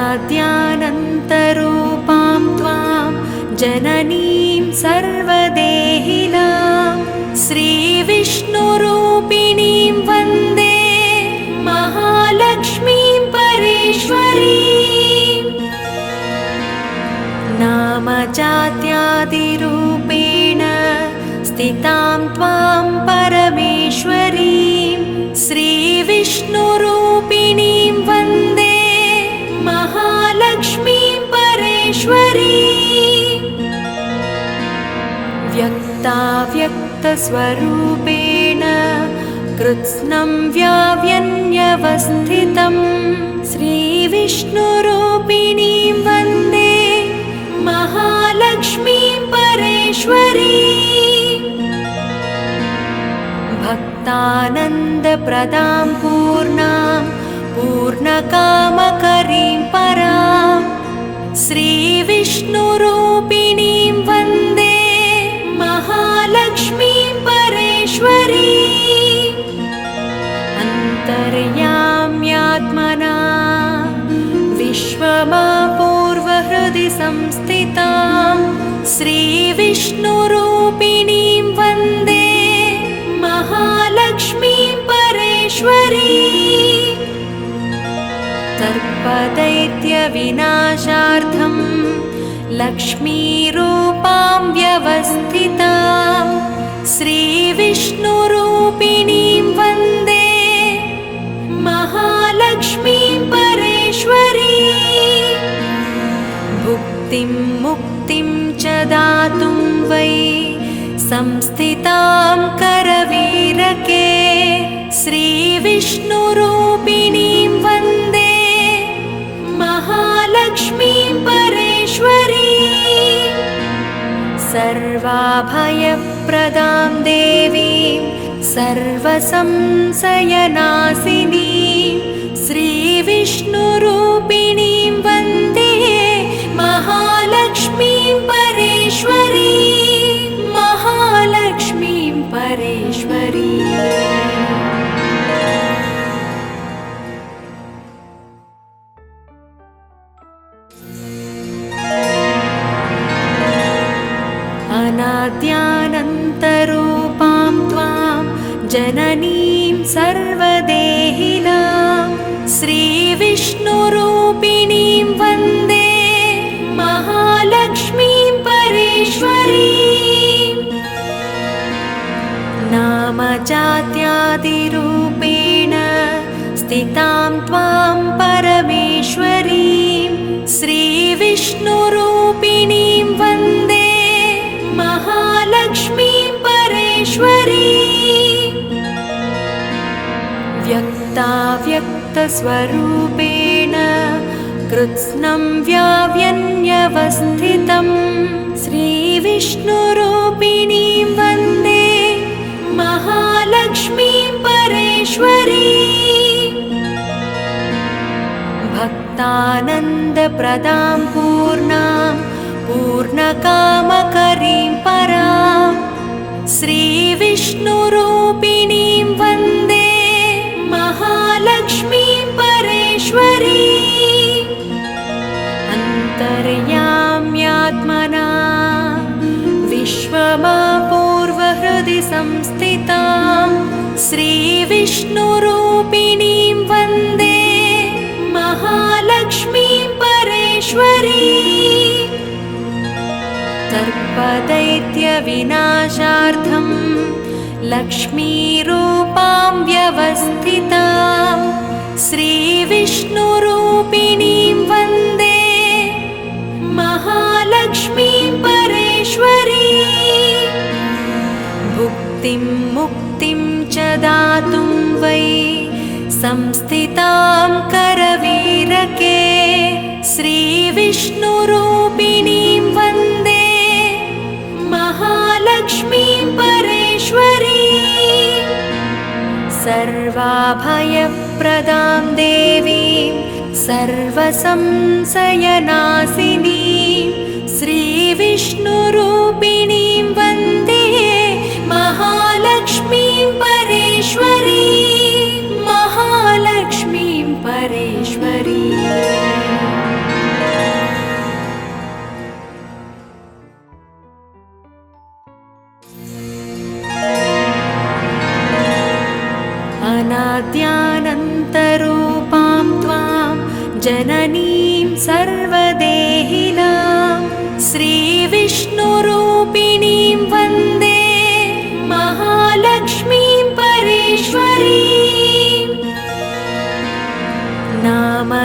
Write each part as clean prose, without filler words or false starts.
अनाद्यानन्तरूपां त्वां जननीं सर्वदेहिनां श्रीविष्णुरूपिणीं वन्दे महालक्ष्मीं परेश्वरीं। नामजात्यादिरूपेण स्थितां त्वां परमेश्वरीं श्रीविष्णुरूपिणीं वन्दे महालक्ष्मीं परेश्वरीं। व्यक्ताव्यक्तस्वरूपेण कृत्स्नं व्याव्यन्यवस्थितं श्रीविष्णुरूपिणीं वन्दे महालक्ष्मीं परेश्वरीं। भक्तानन्दप्रदां पूर्णां पूर्णकामकरीं परां श्रीविष्णुरूपिणीं वन्दे महालक्ष्मीं परेश्वरीं। अन्तर्याम्यात्मना विश्वमापूर्वहृदि संस्थितां श्रीविष्णुरूपिणीं वन्दे महालक्ष्मीं परेश्वरीं। सर्पदैत्यविनाशार्थं लक्ष्मीरूपां व्यवस्थितां श्रीविष्णुरूपिणीं वन्दे महालक्ष्मीं परेश्वरीं। भुक्तिं मुक्तिं च दातुं वै संस्थितां करवीरके श्रीविष्णुरूपिणीं वन्दे महालक्ष्मीं परेश्वरीं। सर्वाभयप्रदां देवीं सर्वसंशयनाशिनीं श्रीविष्णुरूपिणीं वन्दे महालक्ष्मीं परेश्वरीं। महालक्ष्मीं परेश्वरीं। अनाद्यानन्तरूपां त्वां जननीं सर्वदेहिनां श्रीविष्णुरूपिणीं वन्दे महालक्ष्मीं परेश्वरीं। नामजात्यादिरूपेण स्थितां त्वां परमेश्वरीं श्रीविष्णुरूपिणीं वन्दे महालक्ष्मीं परेश्वरीं। व्यक्ताव्यक्तस्वरूपेण कृत्स्नं व्याव्यन्यवस्थितं श्रीविष्णुरूपिणीं वन्दे महालक्ष्मीं परेश्वरीं। भक्तानन्दप्रदां पूर्णां पूर्णकामकरीं परां श्रीविष्णुरूपिणीं वन्दे महालक्ष्मीं परेश्वरीं। अन्तर्याम्यात्मना विश्वमापूर्वहृदि संस्थितां श्रीविष्णुरूपिणीं वन्दे महालक्ष्मीं परेश्वरीं। सर्पदैत्यविनाशार्थं लक्ष्मीरूपां व्यवस्थितां श्रीविष्णुरूपिणीं वन्दे महालक्ष्मीं परेश्वरीं। भुक्तिं मुक्तिं च दातुं वै संस्थितां करवीरके श्रीविष्णुरूपिणीं वन्दे महालक्ष्मीं परेश्वरीं। सर्वाभयप्रदां देवीं सर्वसंशयनाशिनीं श्रीविष्णुरूपिणीं वन्दे महालक्ष्मीं परेश्वरीं। महालक्ष्मीं परेश्वरीं। अनाद्यानन्तरूपां त्वां जननीं सर्वदेहिनां श्रीविष्णुरूपिणीं वन्दे महालक्ष्मीं परेश्वरीम्। नामजात्यादिरूपेण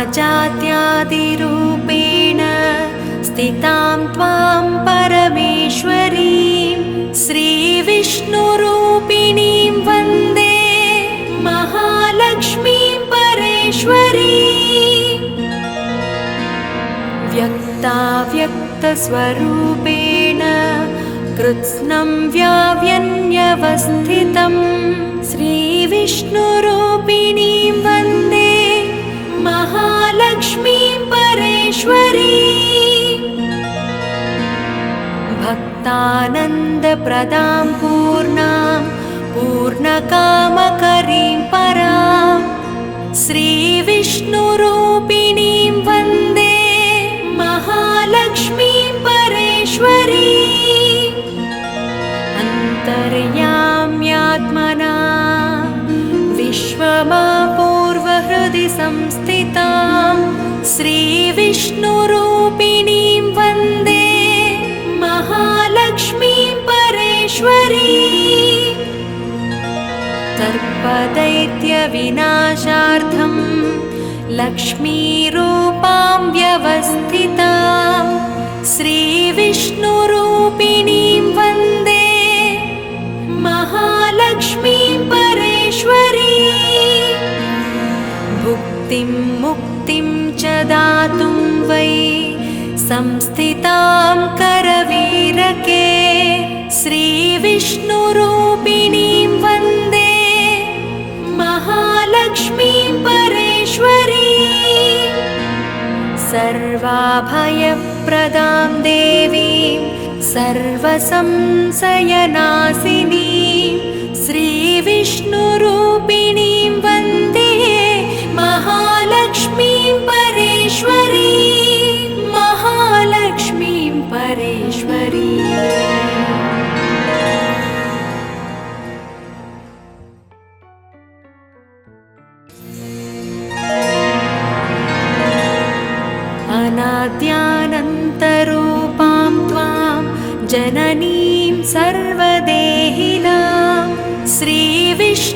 स्थितां त्वां परमेश्वरीं श्रीविष्णुरूपिणीं वन्दे महालक्ष्मीं परेश्वरीम्। व्यक्ताव्यक्तस्वरूपेण कृत्स्नं व्याव्यन्यवस्थितं श्रीविष्णुरूपिणीं वन्दे महालक्ष्मीं परेश्वरीम्। भक्तानन्दप्रदां पूर्णां पूर्णकामकरीं परां श्रीविष्णुरूपिणीं वन्दे महालक्ष्मीं परेश्वरीम्। अन्तर्याम्यात्मना विश्वमापूर्वहृदि संस्थितां श्रीविष्णुरूपिणीं वन्दे महालक्ष्मीं परेश्वरीम्। सर्पदैत्यविनाशार्थं लक्ष्मीरूपां व्यवस्थितां श्रीविष्णुरूपिणीं वन्दे महालक्ष्मीं परेश्वरीम्। भुक्तिं मुक्तिं च दातुं वै संस्थितां करवीरके श्रीविष्णुरूपिणीं वन्दे महालक्ष्मीं परेश्वरीम्। सर्वाभयप्रदां देवीं सर्वसंशयनाशिनीं श्रीविष्णुरूपिणीं वन्दे महालक्ष्मीं परेश्वरीं। महालक्ष्मीं परेश्वरीम्। अनाद्यानन्तरूपां त्वां जननीं सर्वदेहिनां श्रीविष्णुरूपिणीं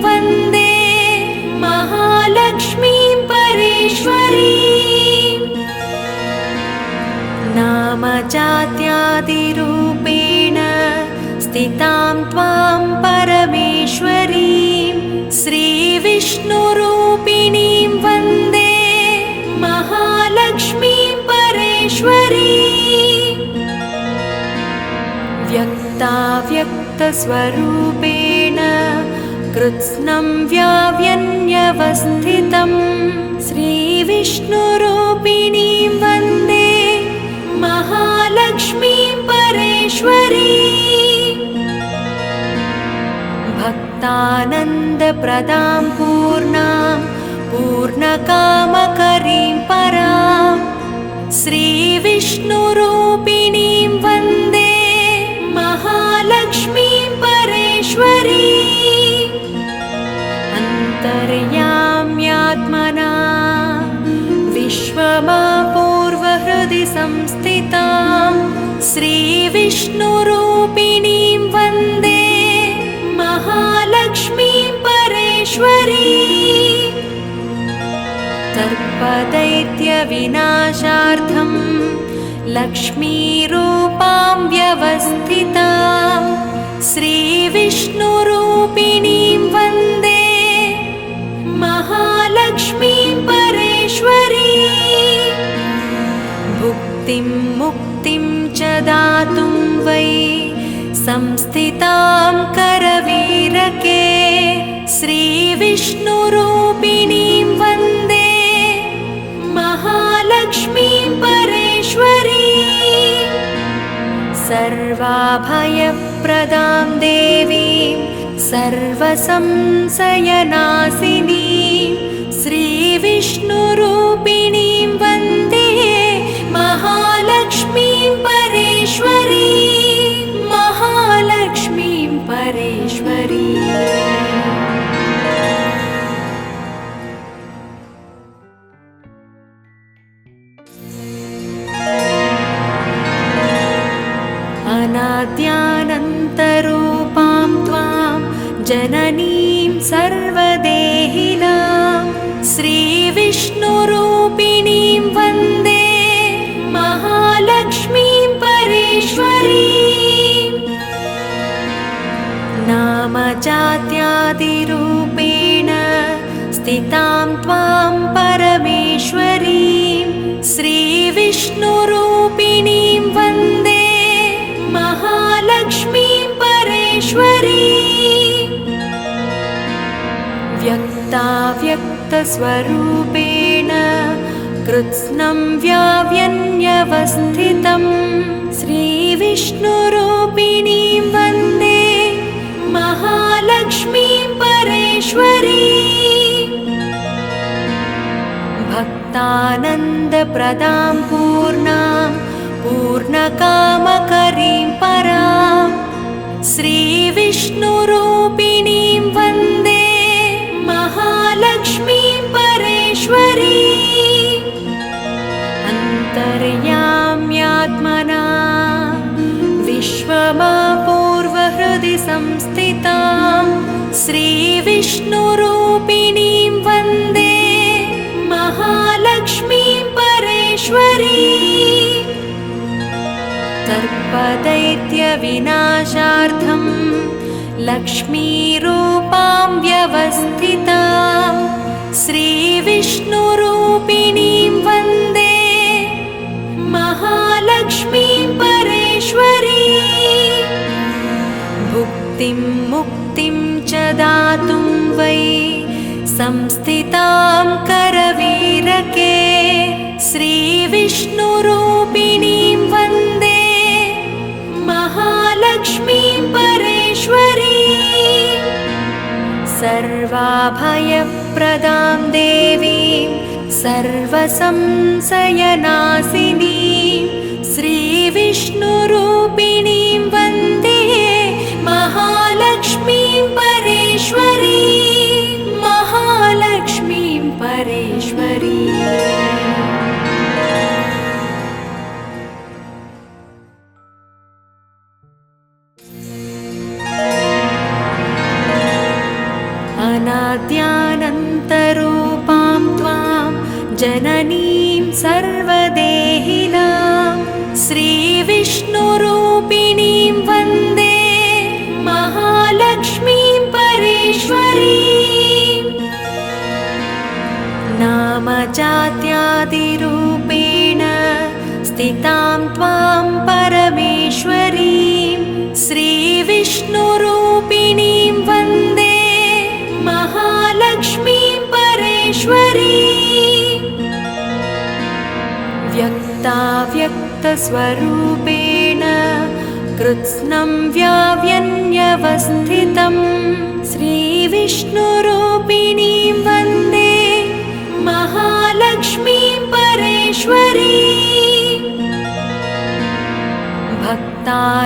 वन्दे महालक्ष्मीं परेश्वरीम्। नामजात्यादिरूपेण स्थितां त्वां परमेश्वरीं श्रीविष्णुरूपिणीं वन्दे महालक्ष्मीं परेश्वरीम्। व्यक्ताव्यक्तस्वरूपेण कृत्स्नं व्याव्यन्यवस्थितं श्रीविष्णुरूपिणीं वन्दे महालक्ष्मीं परेश्वरीम्। भक्तानन्दप्रदां पूर्णां पूर्णकामकरीं परां श्रीविष्णुरूपिणीं वन्दे महालक्ष्मीं परेश्वरीम्। अन्तर्याम्यात्मना विश्वमापूर्वहृदि संस्थितां श्रीविष्णुरूपिणीं वन्दे महालक्ष्मीं परेश्वरीम्। सर्पदैत्यविनाशार्थं लक्ष्मीरूपां व्यवस्थितां श्रीविष्णुरूपिणीं वन्दे महालक्ष्मीं परेश्वरीम्। भुक्तिं मुक्तिं च दातुं वै संस्थितां करवीरके श्रीविष्णुरूपिणीं वन्दे महालक्ष्मीं परेश्वरीम्। सर्वाभयप्रदां देवीं सर्वसंशयनाशिनीं श्रीविष्णुरूपिणीं वन्दे महालक्ष्मीं परेश्वरीम्। महालक्ष्मीं परेश्वरीम्। संस्थितां त्वां परमेश्वरीं श्रीविष्णुरूपिणीं वन्दे महालक्ष्मीं परेश्वरीं व्यक्ताव्यक्तस्वरूपेण कृत्स्नं व्याव्यन्यवस्थितं श्रीविष्णुरूपिणीं वन्दे महालक्ष्मीं परेश्वरीं भक्तानन्दप्रदां पूर्णां पूर्णकामकरीं परां श्रीविष्णुरूपिणीं वन्दे महालक्ष्मीं परेश्वरीं अन्तर्याम्यात्मना विश्वमापूर्वहृदि संस्थितां श्रीविष्णुरूपिणीं वन्दे महालक्ष्मीं परेश्वरीं सर्पदैत्यविनाशार्थं लक्ष्मीरूपां व्यवस्थितां श्रीविष्णुरूपिणीं वन्दे महालक्ष्मीं परेश्वरीं भुक्तिं मुक्तिं च दातुं वै संस्थितां करवीरके श्रीविष्णुरूपिणीं वन्दे महालक्ष्मीं परेश्वरीं सर्वाभयप्रदां देवीं सर्वसंशयनाशिनीं श्रीविष्णुरूपिणीं वन्दे महालक्ष्मीं परेश्वरीं महालक्ष्मीं परेश्वरीं अनाद्यानन्तरूपां त्वां जननीं सर्वदेहिनां श्रीविष्णुरूपिणीं वन्दे महालक्ष्मीं परेश्वरीं नामजात्यादिरूपेण स्थितां त्वां परमेश्वरीं श्रीविष्णुरूपिणीं वन्दे महालक्ष्मीं परेश्वरीं व्यक्ताव्यक्तस्वरूपेण कृत्स्नं व्याव्यन्यवस्थितं श्रीविष्णुरूपिणीं वन्दे महालक्ष्मीं परेश्वरीं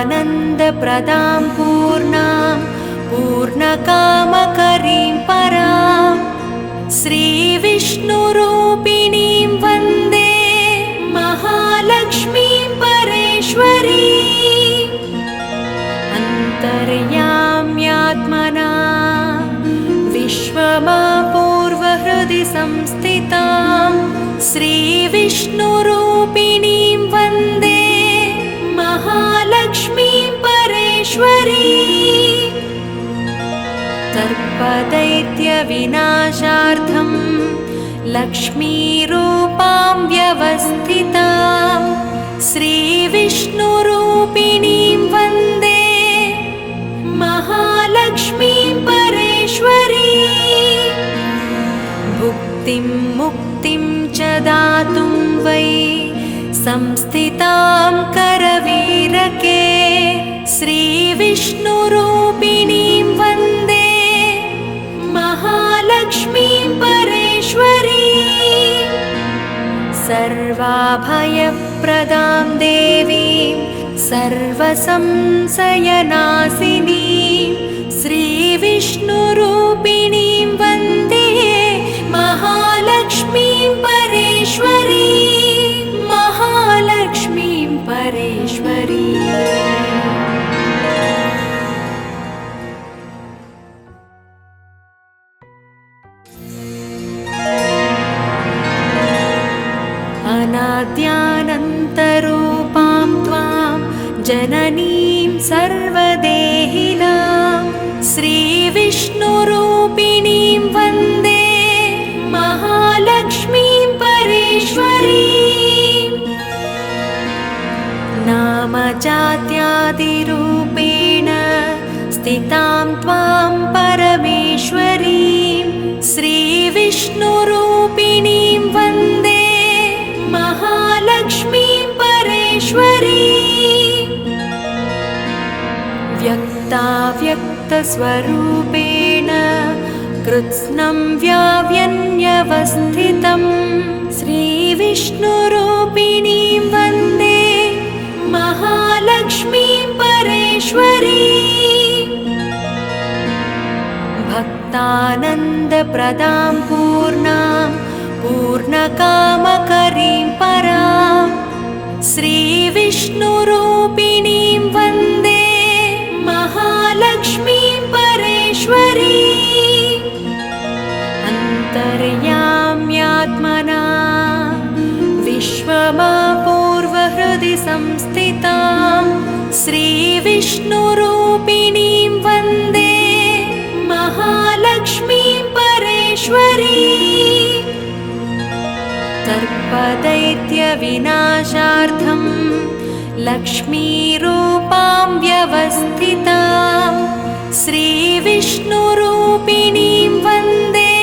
भक्तानन्दप्रदां पूर्णां पूर्णकामकरीं परां श्रीविष्णुरूपिणीं वन्दे महालक्ष्मीं परेश्वरीं अन्तर्याम्यात्मना विश्वमापूर्वहृदि संस्थितां श्रीविष्णुरूपिणीं वन्दे महालक्ष्मीं परेश्वरीं सर्पदैत्यविनाशार्थं लक्ष्मीरूपां व्यवस्थितां श्रीविष्णुरूपिणीं वन्दे महालक्ष्मीं परेश्वरीं भुक्तिं मुक्तिं च दातुं वै संस्थितां करवीरके श्रीविष्णुरूपिणीं वन्दे महालक्ष्मीं परेश्वरीं सर्वाभयप्रदां देवीं सर्वसंशयनाशिनीं श्रीविष्णुरूपिणीं वन्दे महालक्ष्मीं परेश्वरीं महालक्ष्मीं परेश्वरीं अनाद्यानन्तरूपां त्वां जननीं सर्वदेहिनां श्रीविष्णुरूपिणीं वन्दे श्रीविष्णुरूपिणीं वन्दे महालक्ष्मीं परेश्वरीं व्यक्ताव्यक्तस्वरूपेण कृत्स्नं व्याव्यन्यवस्थितं श्रीविष्णुरूपिणीं वन्दे महालक्ष्मीं परेश्वरीं भक्तानन्दप्रदां पूर्णां पूर्णकामकरीं परां श्रीविष्णुरूपिणीं वन्दे महालक्ष्मीं परेश्वरीं अन्तर्याम्यात्मना विश्वमापूर्वहृदि संस्थितां श्रीविष्णुरूपिणीं वन्दे महालक्ष्मीं परेश्वरीं सर्पदैत्यविनाशार्थं लक्ष्मीरूपां व्यवस्थितां श्रीविष्णुरूपिणीं वन्दे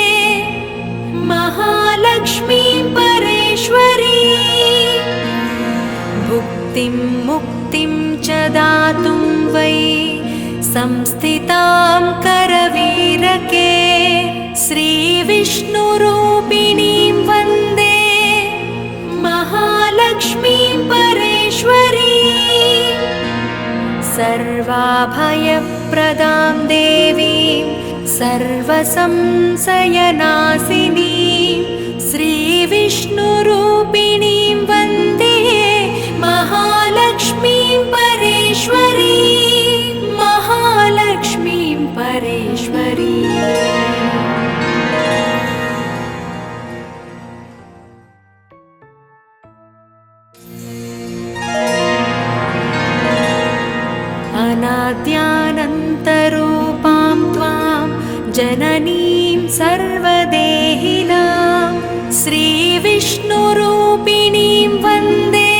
महालक्ष्मीं परेश्वरीं भुक्तिं मुक्तिं च दातुं वै संस्थितां करवीरके श्रीविष्णुरूपिणीं वन्दे महालक्ष्मीं परेश्वरीं सर्वाभयप्रदां देवीं सर्वसंशयनाशिनीं श्रीविष्णुरूपिणीं वन्दे महालक्ष्मीं परेश्वरीं महालक्ष्मीं परेश्वरीं अनाद्यानन्तरूपां त्वां जननीं सर्वदेहिनां श्रीविष्णुरूपिणीं वन्दे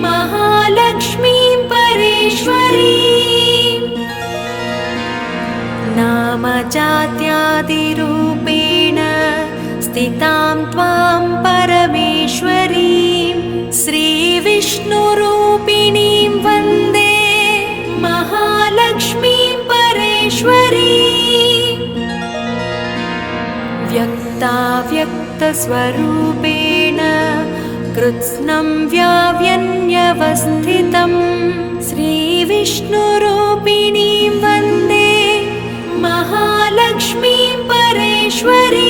महालक्ष्मीं परेश्वरीं नामजात्यादिरूपेण स्थितां त्वां परमेश्वरीं श्रीविष्णुरूपिणीं वन्दे महालक्ष्मीं परेश्वरीं व्यक्ताव्यक्तस्वरूपेण कृत्स्नं व्याव्यन्यवस्थितं श्रीविष्णुरूपिणीं वन्दे महालक्ष्मीं परेश्वरीं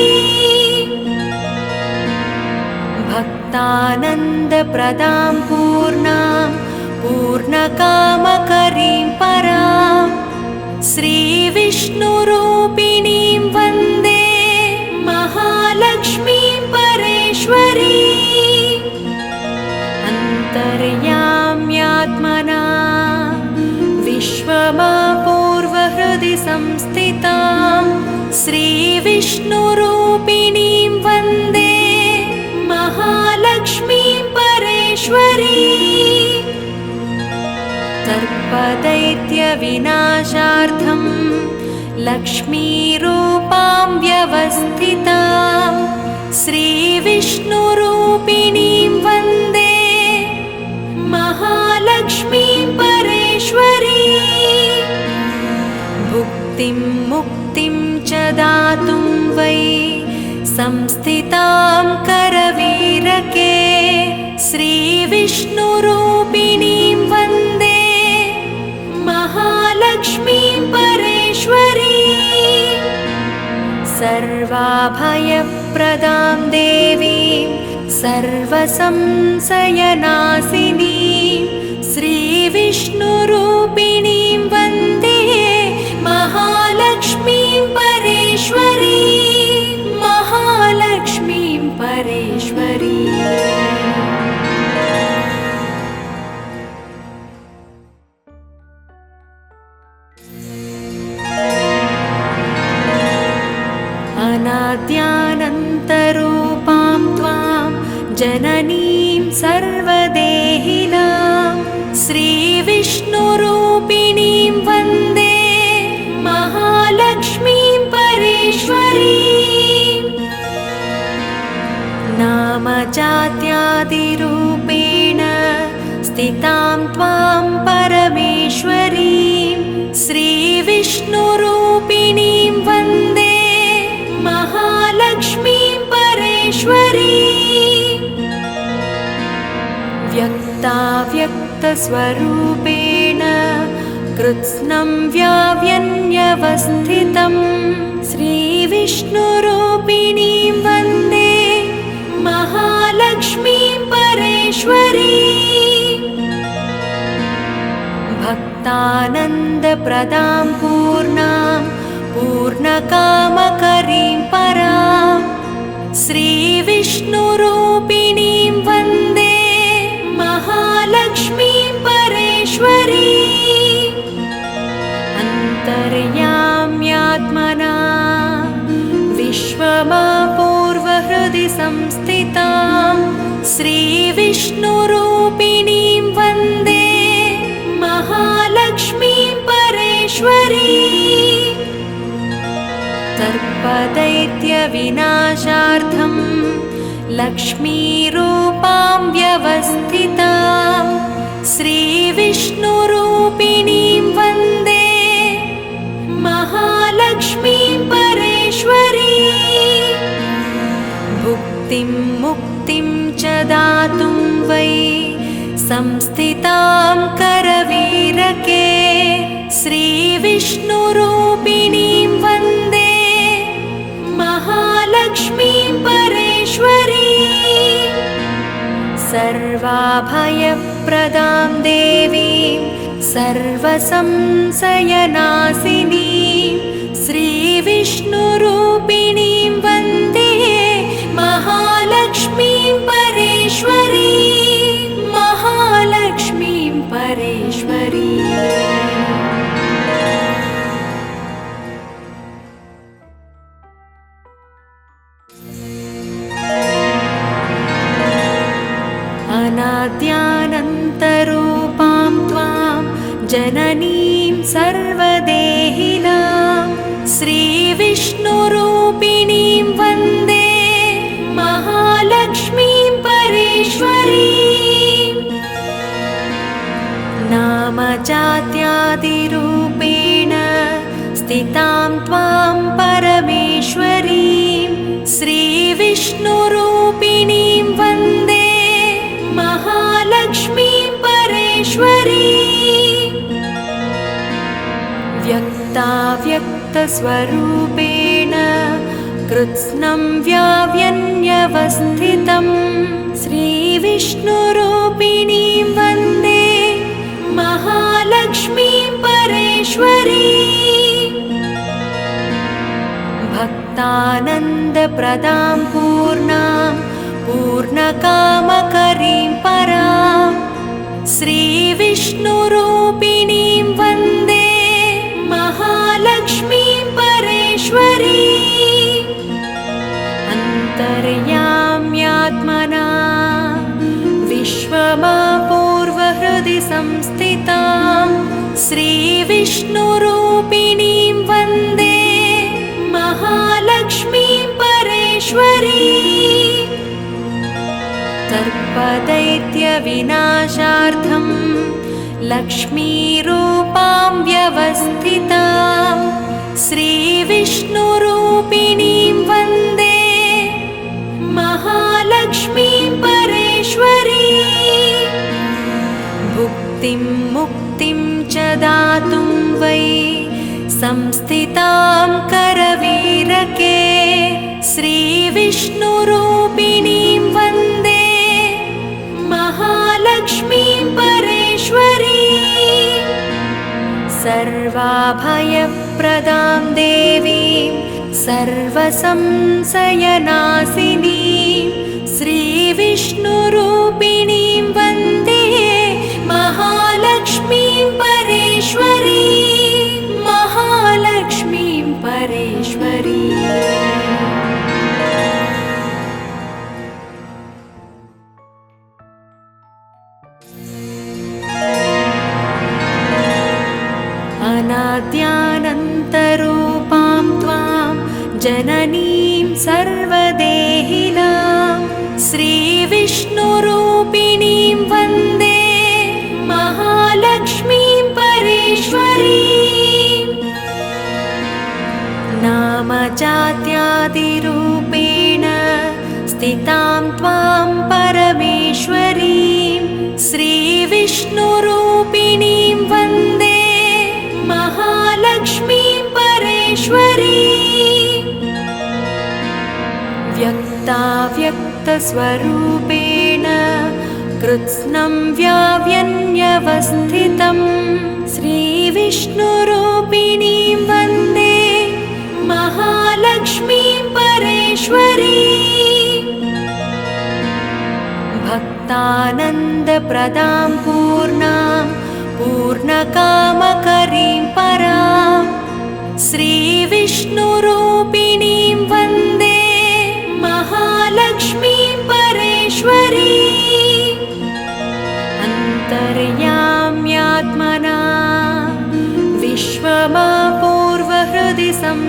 भक्तानन्दप्रदां पूर्णां पूर्णकामकरीं परां श्रीविष्णुरूपिणीं वन्दे महालक्ष्मीं परेश्वरीं अन्तर्याम्यात्मना विश्वमापूर्वहृदि संस्थितां श्रीविष्णुरूपिणीं वन्दे महालक्ष्मीं परेश्वरीं सर्पदैत्यविनाशार्थं लक्ष्मीरूपां व्यवस्थितां श्रीविष्णुरूपिणीं वन्दे महालक्ष्मीं परेश्वरीं भुक्तिं मुक्तिं च दातुं वै संस्थितां करवीरके श्रीविष्णुरूपिणीं वन्दे महालक्ष्मीं परेश्वरीं सर्वाभयप्रदां देवीं सर्वसंशयनाशिनीं श्रीविष्णुरूपिणीं वन्दे महालक्ष्मीं परेश्वरीं महालक्ष्मीं परेश्वरीं अनाद्यानन्तरूपां त्वां जननीं सर्वदेहिनां श्रीविष्णुरूपिणीं वन्दे महालक्ष्मीं परेश्वरीं श्रीविष्णुरूपिणीं वन्दे महालक्ष्मीं परेश्वरीम् व्यक्ताव्यक्तस्वरूपेण कृत्स्नं व्याव्यन्यवस्थितं श्रीविष्णुरूपिणीं वन्दे महालक्ष्मीं परेश्वरीम् भक्तानन्दप्रदां पूर्णां पूर्णकामकरीं परां श्रीविष्णुरूपिणीं वन्दे महालक्ष्मीं परेश्वरीम् अन्तर्याम्यात्मना विश्वमापूर्वहृदि संस्थितां श्रीविष्णुरूपिणीं वन्दे महालक्ष्मीं परेश्वरीम् सर्पदैत्यविनाशार्थं लक्ष्मीरूपां व्यवस्थितां श्रीविष्णुरूपिणीं वन्दे महालक्ष्मीं परेश्वरीम् भुक्तिं मुक्तिं च दातुं वै संस्थितां करवीरके श्रीविष्णुरूपिणीं वन्दे महालक्ष्मीं परेश्वरीम् सर्वाभयप्रदां देवीं सर्वसंशयनाशिनीं श्रीविष्णुरूपिणीं वन्दे महालक्ष्मीं परेश्वरीम् महालक्ष्मीं परेश्वरीम् अनाद्यानन्तरूपां त्वां जननीं सर्वदेहिनां श्रीविष्णुरूपिणीं वन्दे महालक्ष्मीं परेश्वरीम् नामजात्यादिरूपेण स्थितां त्वां परमेश्वरीं श्रीविष्णुरूपिणीं वन्दे महालक्ष्मीं परेश्वरीम् व्यक्ताव्यक्तस्वरूपेण कृत्स्नं व्याव्यन्यवस्थितं श्रीविष्णुरूपिणीं वन्दे महालक्ष्मीं परेश्वरीम् भक्तानन्दप्रदां पूर्णां पूर्णकामकरीं परां श्रीविष्णुरूपिणीं वन्दे महालक्ष्मीं परेश्वरीम् अन्तर्याम्यात्मना विश्वमापूर्वहृदि संस्थितां श्रीविष्णुरूपिणीं वन्दे महालक्ष्मीं परेश्वरीम् सर्पदैत्यविनाशार्थं लक्ष्मीरूपां व्यवस्थितां श्रीविष्णुरूपिणीं वन्दे महालक्ष्मीं परेश्वरीम् भुक्तिं मुक्तिं च दातुं वै संस्थितां करवीरके श्रीविष्णुरूपिणीं वन्दे महालक्ष्मीं परेश्वरीम् सर्वाभयप्रदां देवीं सर्वसंशयनाशिनीं श्रीविष्णुरूपिणीं वन्दे महालक्ष्मीं परेश्वरीम् महालक्ष्मीं परेश्वरीम् अनाद्यानन्तरूपां त्वां जननीं सर्वदेहिनां श्रीविष्णुरूपिणीं वन्दे महालक्ष्मीं परेश्वरीम् परेश्वरी व्यक्ताव्यक्तस्वरूपेण कृत्स्नं व्याव्यन्यवस्थितं श्रीविष्णुरूपिणीं वन्दे महालक्ष्मीं परेश्वरी भक्तानन्दप्रदां पूर्णां पूर्णकामकरीं परां श्रीविष्णुरूपिणीं वन्दे महालक्ष्मीं परेश्वरी अन्तर्याम्यात्मना विश्वमापूर्वहृदि